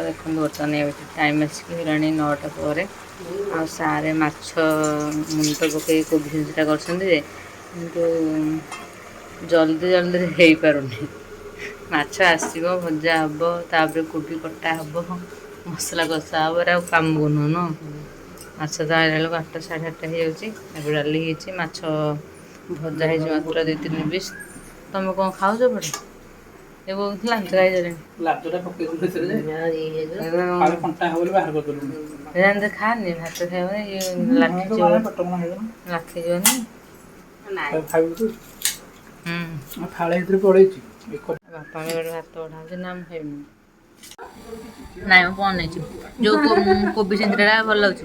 देखो बर्तमान टाइम आसिक 9टा पर आ सारे माछ मुंड पकई कोबी छुंचीटा कर जल्दी जल्दी हो पारुनी माछ आसो भजा हम तापर कोबी कटा हम मसला कषा हम कम नुह न माछ तो आला बेलू 8टा 8:30 हो जाए डाली माछ भजा हो मात्र 2-3 पिस तुम कौन खाऊ पड़े ये लांच लाचटा पकड़ खानी भात खाइबनी लाखिजी थाले पड़े बापा भात बढ़ा ना खाइबनी ନାଇଁ ମୁଁ କଣ ନେଇଛି ଯୋଉ କୋବି ଚିନ୍ଦିଟା ଭଲ ଲାଗୁଛି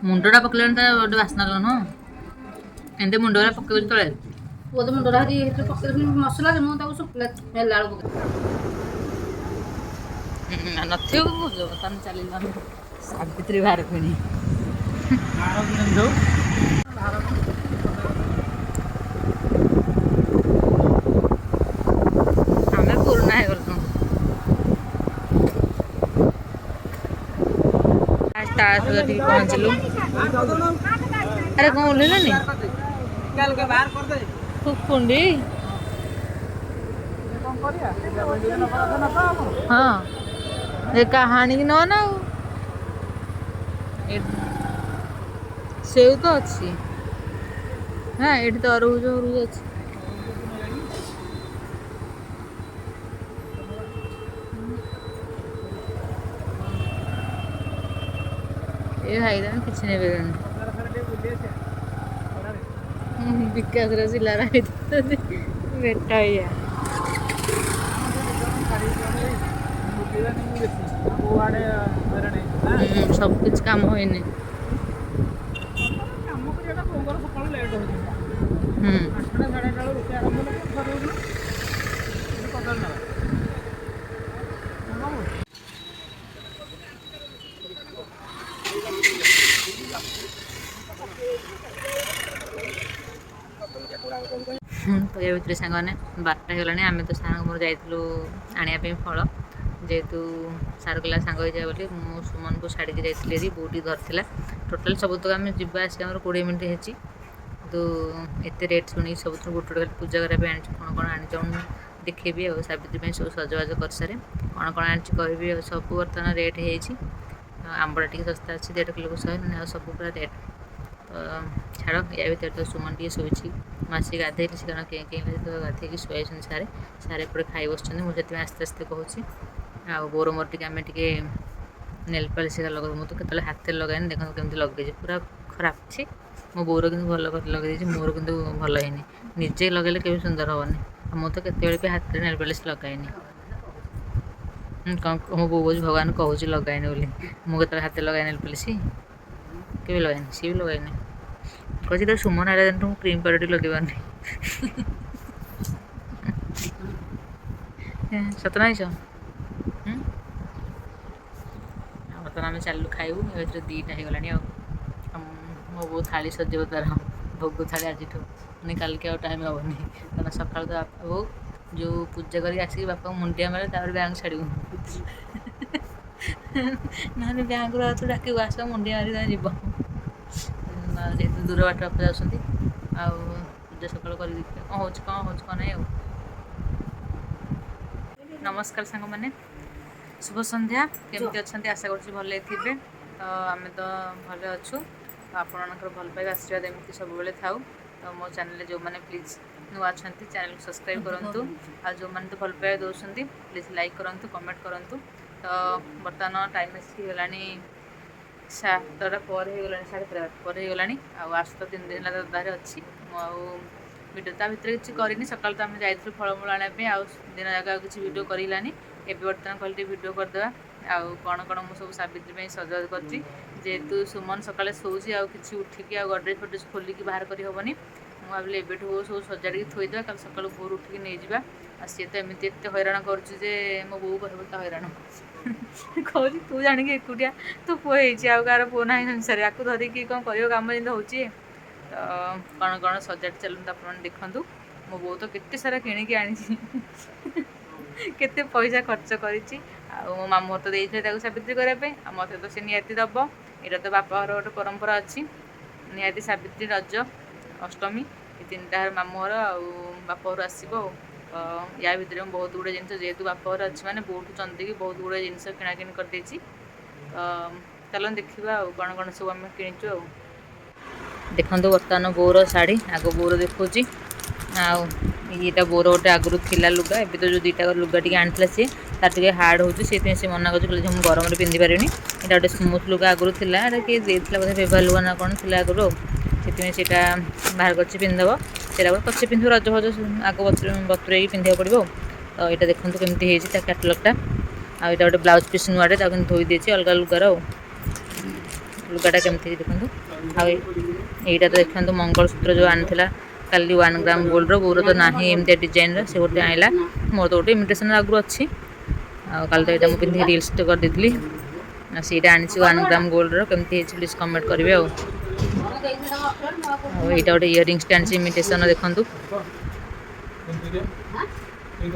ମୁଣ୍ଡଟା ପକେଇଲାଣି ତାର ଗୋଟେ ବାସ୍ନା ନୁହଁ ଏମିତି ମୁଣ୍ଡଟା ପକେଇଛି ତଳେ ବୋଧେ ମୁଣ୍ଡଟା ହରି ଏଥିରେ ପକେଇଥିଲି ମସଲା ମୁଁ ତାକୁ ଶୁଖିଲା ହେଲା ବେଳକୁ ନଥିବ କହୁଛ ବର୍ତ୍ତମାନ ଚାଲିଲୁ ଆମେ ସାବିତ୍ରୀ ବାହାର କିଣି ଆମେ ପୁରୁଣା ହେଇଗଲୁ ଟିକେ ପହଞ୍ଚିଲୁ ଆରେ କଣ ଓହ୍ଲେଇଲନି କୁଣ୍ଡି ହଁ ଏ କାହାଣୀ କି ନ ନା ସେଉ ତ ଅଛି ହଁ ଏଠି ତରଭୁଜ ଅଛି ଏ ଭାଇ ତମେ କିଛି ନେବେନି ବିକାଶର ସିଲାରା ବେଟା ଇଆ सब कुछ काम होइने तो ये भितर सांग मैंने 12टा होगा आम तो सांग मोर जाइलु आने फल जेहेतु सार कहला सांग हो जाए बोली मु सुमन को छाड़ी जाइली बोटी धरला टोटाल सब तक आम जावा आस 20 मिनट होती तो एत रेट शुणी सब गोटे गोटे पूजा करने कौन कौन आनी देखेबी आ सावित्री सब सजबाज कर सारे कौन कौन आनी कह सब बर्तमान रेट हो आंबड़ा टी सस्ता अच्छी 1.5 किलो को 100 सब पूरा रेट तो छाड़ या भर तो सुमन टी शोची मासी गाधे से कारण कहीं तो गाधे शुआई सारे सारे एपटे खाई बस मुझे आस्ते आस्ते कहूँ आ बोर मोर टे आम टे नेल पॉलिश लगे मुझे केतले हाथ लगानी देखो केमती लगे पूरा खराब अच्छी मो बोर कि भल लगे मोर कि भल है निजे लगे के सुंदर हेनी मुझे तो केत हाथ में नेल पॉलिश लगाएनी मो बो भगवान कहूँ लगाएनी बोली मुझे हाथ लगाए नेल पॉलिश के लगाएनी सी भी लगाएनी कही तो सुमन आला दिन क्रीम पाउडर लगेबानी सतना हिस बर्तमान आम चलू खाइबू ये 2टा होगा मो बो थाली सजेब तार भोग थाली आज नहीं काल के टाइम हेनी क्या सका तो बापा बो जो पूजा कर आसिक बापा मुंडिया मारे तापर बैंक छाड़ू ना बैंक रू डाक आस मुंडिया मारी जीव जेहतु दूर बाट बापा जाऊँगी पूजा सकाल कर कौन हो नहीं नमस्कार सांग मैंने शुभ संध्या केमती अच्छा आशा कर भल थे तो आम तो भले अच्छु आपणकर भल पाइबा आशीर्वाद एमती सब बेले थाउ तो मो चैनल जो मैंने प्लीज नुआ अच्छा चैनल को सब्सक्राइब करूँ आ जो मैंने तो भल पाइबा दौरान प्लीज लाइक करूँ कमेंट करूँ तो बर्तमान टाइम आसगलानी 7टा पर होगा 7:30 पर होगा आस तो 3 दिन दादारे अच्छी वीडियो ता भर किसी करनी सका तो आम जाइलु फलमूल आने दिन जाक किसी वीडियो करानी एवं बर्तमान कहली वीडियो करदे कौन कौन मुझे सब सावित्री सजबाज करती जेहेतु सुमन सकाले शोची कि उठिकी गडरेज फड्रेज खोलिकी बाहर कर हेनी मुझे एवं सब सजाड़ी थोईदे कल सका भोर उठिकी नहीं जावा ଆଉ ସିଏ ତ ଏମିତି ଏତେ ହଇରାଣ କରୁଛି ଯେ ମୋ ବୋଉ କହିବ ତା ହଇରାଣ କହୁଛି ତୁ ଜାଣିକି ଏକୁଟିଆ ତୁ ପୁଅ ହେଇଛି ଆଉ କାହାର ପୁଅ ନାହିଁ ସଂସାରେ ଆକୁ ଧରିକି କ'ଣ କରିବ କାମ ଯେମିତି ହେଉଛି। ତ କ'ଣ ସଜାଡ଼ି ଚାଲନ୍ତୁ ଆପଣମାନେ ଦେଖନ୍ତୁ। ମୋ ବୋଉ ତ କେତେ ସାରା କିଣିକି ଆଣିଛି କେତେ ପଇସା ଖର୍ଚ୍ଚ କରିଛି। ଆଉ ମୋ ମାମୁଁ ତ ଦେଇଥିଲେ ତାକୁ ସାବିତ୍ରୀ କରିବା ପାଇଁ ଆଉ ମୋତେ ତ ସେ ନିହାତି ଦେବ। ଏଇଟା ତ ବାପା ଘର ଗୋଟେ ପରମ୍ପରା ଅଛି ନିହାତି ସାବିତ୍ରୀ ରଜ ଅଷ୍ଟମୀ ଏ ତିନିଟା ମାମୁଁ ଘର ଆଉ ବାପ ଘରୁ ଆସିବ ଆଉ। ତ ୟା ଭିତରେ ମୁଁ ବହୁତ ଗୁଡ଼ିଏ ଜିନିଷ ଯେହେତୁ ବାପ ଘର ଅଛି ମାନେ ବୋଉଠୁ ଚନ୍ଦେକି ବହୁତ ଗୁଡ଼ିଏ ଜିନିଷ କିଣାକିଣି କରିଦେଇଛି। ତ ଚାଲନ୍ତୁ ଦେଖିବା ଆଉ କ'ଣ ସବୁ ଆମେ କିଣିଛୁ ଆଉ। ଦେଖନ୍ତୁ ବର୍ତ୍ତମାନ ବୋଉର ଶାଢ଼ୀ ଆଗ ବୋଉର ଦେଖାଉଛି। ଆଉ ଏଇଟା ବୋଉର ଗୋଟେ ଆଗରୁ ଥିଲା ଲୁଗା ଏବେ ତ ଯେଉଁ ଦୁଇଟା ଲୁଗା ଟିକେ ଆଣିଥିଲା ସିଏ ତାର ଟିକେ ହାର୍ଡ଼ ହେଉଛି ସେଥିପାଇଁ ସେ ମନା କରୁଛି କହିଲେ ଯେ ମୁଁ ଗରମରେ ପିନ୍ଧି ପାରିବିନି। ଏଇଟା ଗୋଟେ ସ୍ମୁଥ୍ ଲୁଗା ଆଗରୁ ଥିଲା ଏଇଟା କିଏ ଦେଇଥିଲା ବୋଧେ ବେଭାର ଲୁଗା ନା କ'ଣ ଥିଲା ଆଗରୁ ଆଉ ସେଥିପାଇଁ ସେଇଟା ବାହାର କରିଛି ପିନ୍ଧିଦେବ। ସେଇଟା ପରେ ପଛେ ପିନ୍ଧିବ ରଜ ଫଜ ଆଗ ବତୁରେଇକି ପିନ୍ଧିବାକୁ ପଡ଼ିବ ଆଉ। ତ ଏଇଟା ଦେଖନ୍ତୁ କେମିତି ହେଇଛି ତା କ୍ୟାଟଲଗ୍ଟା। ଆଉ ଏଇଟା ଗୋଟେ ବ୍ଲାଉଜ୍ ପିସ୍ ନୂଆଟେ ତାକୁ କିନ୍ତୁ ଧୋଇ ଦେଇଛି ଅଲଗା ଲୁଗାର ଆଉ। ଲୁଗାଟା କେମିତି ହେଇଛି ଦେଖନ୍ତୁ। ଆଉ ଏଇଟା ତ ଦେଖନ୍ତୁ ମଙ୍ଗଳସୂତ୍ର ଯେଉଁ ଆଣିଥିଲା କାଲି 1 ଗ୍ରାମ ଗୋଲ୍ଡର ବୋଉର ତ ନାହିଁ ଏମିତିଆ ଡିଜାଇନର ସେ ଗୋଟେ ଆଣିଲା। ମୋର ତ ଗୋଟେ ଇମିଟେସନ୍ ଆଗରୁ ଅଛି। ଆଉ କାଲି ତ ଏଇଟା ମୁଁ ପିନ୍ଧିକି ରିଲ୍ସଟେ କରିଦେଇଥିଲି। ଆଉ ସେଇଟା ଆଣିଛି 1 ଗ୍ରାମ ଗୋଲ୍ଡର କେମିତି ହେଇଛି ପ୍ଲିଜ୍ କମେଣ୍ଟ କରିବେ ଆଉ। ଆଉ ଏଇଟା ଗୋଟେ ଇୟରିଙ୍ଗସଟେ ଆଣିଛି ଇମିଟେସନ୍ ଦେଖନ୍ତୁ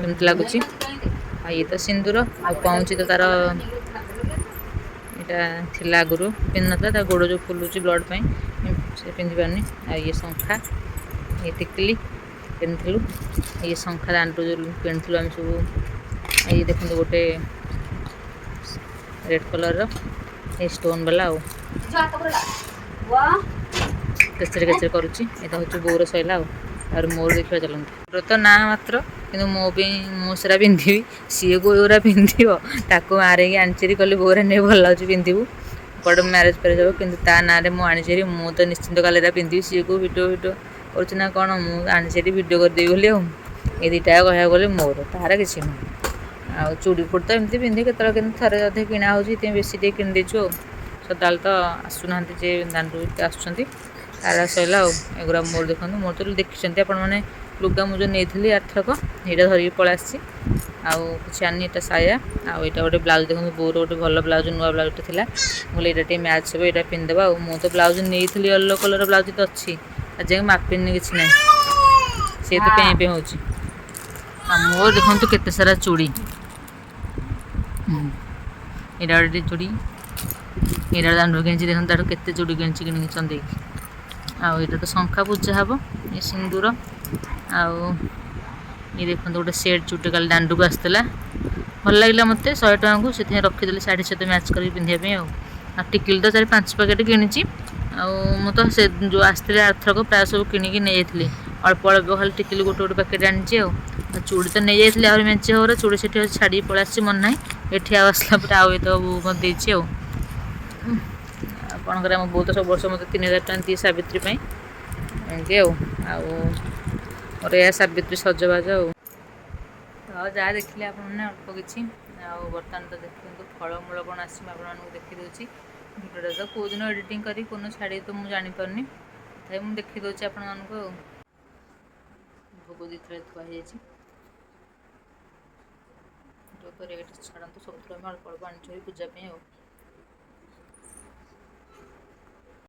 କେମିତି ଲାଗୁଛି। ଆଉ ଇଏ ତ ସିନ୍ଦୁର ଆଉ ପାଉଁଜି ତ ତାର ଏଇଟା ଥିଲା ଆଗରୁ ପିନ୍ଧିନଥିଲା ତା ଗୋଡ଼ ଯେଉଁ ଫୁଲୁଛି ବ୍ଲଡ଼ ପାଇଁ ସେ ପିନ୍ଧିପାରୁନି। ଆଉ ଇଏ ଶଙ୍ଖା ଇଏ ଟିକିଲି ପିନ୍ଧିଥିଲୁ। ଇଏ ଶଙ୍ଖା ଦାଣ୍ଡରୁ ଯେଉଁ କିଣିଥିଲୁ ଆମେ ସବୁ। ଇଏ ଦେଖନ୍ତୁ ଗୋଟେ ରେଡ୍ କଲର୍ର ଏ ଷ୍ଟୋନ୍ ବାଲା ଆଉ କେଚେରେ କେଚେରେ କରୁଛି। ଏଇଟା ହେଉଛି ବୋଉର ସଇଲା ଆଉ। ତାପରେ ମୋର ଦେଖିବା ଚାଲନ୍ତୁ। ମୋର ତ ନାଁ ମାତ୍ର କିନ୍ତୁ ମୋ ପାଇଁ ମୁଁ ସେରା ପିନ୍ଧିବି ସିଏ କୋଉରା ପିନ୍ଧିବ ତାକୁ ମାରେଇକି ଆଣିଚିରି କଲି ବୋଉରା ନେ ଭଲ ଲାଗୁଛି ପିନ୍ଧିବୁ କୁଆଡ଼େ ମ୍ୟାରେଜ୍ ଫ୍ୟାରେଜ୍ ହେବ କିନ୍ତୁ ତା ନାଁରେ ମୁଁ ଆଣିଚିରି ମୁଁ ତ ନିଶ୍ଚିନ୍ତ କାଲି ଏରା ପିନ୍ଧିବି ସିଏ କୋଉ ଭିଡ଼ିଓ କରୁଛି ନା କ'ଣ ମୁଁ ଆଣିଚିରି ଭିଡ଼ିଓ କରିଦେବି ବୋଲି ଆଉ। ଏଇ ଦୁଇଟା କହିବାକୁ ଗଲେ ମୋର ତାହାର କିଛି ନୁହଁ। ଆଉ ଚୁଡ଼ି ଫୁଡ଼ି ତ ଏମିତି ପିନ୍ଧି କେତେବେଳେ କେମିତି ଥରେ ଅଧେ କିଣା ହେଉଛି ସେଥିପାଇଁ ବେଶୀ ଟିକେ କିଣିଦେଇଛୁ ଆଉ। ସଦାବେଳେ ତ ଆସୁନାହାନ୍ତି ଯେ ଦାଣ୍ଡରୁ ଆସୁଛନ୍ତି ତାର ସଇଲା ଆଉ। ଏଗୁଡ଼ା ମୋର ଦେଖନ୍ତୁ ମୋର ତ ଦେଖିଛନ୍ତି ଆପଣମାନେ ଲୁଗା ମୁଁ ଯେଉଁ ନେଇଥିଲି ଆରଥରକ ଏଇଟା ଧରିକି ପଳେଇ ଆସିଛି। ଆଉ କିଛି ଆଣିନି ଏଇଟା ସାୟା ଆଉ ଏଇଟା ଗୋଟେ ବ୍ଲାଉଜ୍ ଦେଖନ୍ତୁ ବୋଉର ଗୋଟେ ଭଲ ବ୍ଲାଉଜ୍ ନୂଆ ବ୍ଲାଉଜ୍ଟେ ଥିଲା ମୁଁ କହିଲି ଏଇଟା ଟିକେ ମ୍ୟାଚ୍ ହେବ ଏଇଟା ପିନ୍ଧିଦେବା ଆଉ। ମୁଁ ତ ବ୍ଲାଉଜ୍ ନେଇଥିଲି ୟେଲୋ କଲର୍ ବ୍ଲାଉଜ୍ ତ ଅଛି ଆଜି ଯାଏଁ ମାପିନି କିଛି ନାହିଁ ସେ ତ ପେଁ ପେଁ ହେଉଛି। ଆଉ ମୋର ଦେଖନ୍ତୁ କେତେ ସାରା ଚୁଡ଼ି ଏଇଟା ଗୋଟେ ଚୁଡ଼ି ଏଇଟା ଦାଣ୍ଡରୁ କିଣିଛି ଦେଖନ୍ତୁ ତାଠୁ କେତେ ଚୁଡ଼ି କିଣିଛି କିଣିକି ଚନ୍ଦେଇକି। ଆଉ ଏଇଟା ତ ଶଙ୍ଖା ପୂଜା ହେବ ଏ ସିନ୍ଦୁର ଆଉ ଇଏ ଦେଖନ୍ତୁ ଗୋଟେ ସେଟ୍ ଚୁଡ଼ି କାଲି ଦାଣ୍ଡକୁ ଆସିଥିଲା ଭଲ ଲାଗିଲା ମୋତେ 100 ଟଙ୍କାକୁ ସେଥିପାଇଁ ରଖିଦେଲି ଶାଢ଼ୀ ସହିତ ମ୍ୟାଚ୍ କରିକି ପିନ୍ଧିବା ପାଇଁ ଆଉ। ଆଉ ଟିକିଲି ତ 4-5 ପ୍ୟାକେଟ୍ କିଣିଛି। ଆଉ ମୁଁ ତ ସେ ଯେଉଁ ଆସିଥିଲେ ଆରଥରକ ପ୍ରାୟ ସବୁ କିଣିକି ନେଇଯାଇଥିଲି ଅଳ୍ପ ଅଳ୍ପ ଖାଲି ଟିକିଲି ଗୋଟେ ପ୍ୟାକେଟ୍ ଆଣିଛି ଆଉ। ଚୁଡ଼ି ତ ନେଇଯାଇଥିଲି ଆହୁରି ମେଞ୍ଚେ ହବର ଚୁଡ଼ି ସେଠି ଛାଡ଼ିକି ପଳେଇ ଆସିଛି ମନେ ନାହିଁ ଏଠି ଆଉ ଆସିଲା ପରେ ଆଉ ଏତ ମୋତେ ଦେଇଛି ଆଉ। କ'ଣ କରିବା ମୋ ବୋଉ ତ ସବୁ ବର୍ଷ ମୋତେ 3000 ଟଙ୍କା ଦିଏ ସାବିତ୍ରୀ ପାଇଁ ଏମିତି ଆଉ। ଆଉ ମୋର ଏହା ସାବିତ୍ରୀ ସଜବାଜ ଆଉ। ତ ଯାହା ଦେଖିଲେ ଆପଣମାନେ ଅଳ୍ପ କିଛି ଆଉ ବର୍ତ୍ତମାନ ତ ଦେଖନ୍ତୁ ଫଳମୂଳ କ'ଣ ଆସିଛି ମୁଁ ଆପଣମାନଙ୍କୁ ଦେଖିଦେଉଛି। ଭିଡ଼ିଓଟା ତ କେଉଁଦିନ ଏଡ଼ିଟିଂ କରି କେଉଁଦିନ ଛାଡ଼ିବି ତ ମୁଁ ଜାଣିପାରୁନି ତଥାପି ମୁଁ ଦେଖିଦେଉଛି ଆପଣମାନଙ୍କୁ ଆଉ। ଭୋଗ ଦୁଇଥର ଥୁଆ ହେଇଯାଇଛି ତ ରେଟ୍ ଛାଡ଼ନ୍ତୁ ସବୁଥିରୁ ଆମେ ଅଳ୍ପ ଅଳ୍ପ ଆଣିଛୁ ପୂଜା ପାଇଁ ଆଉ।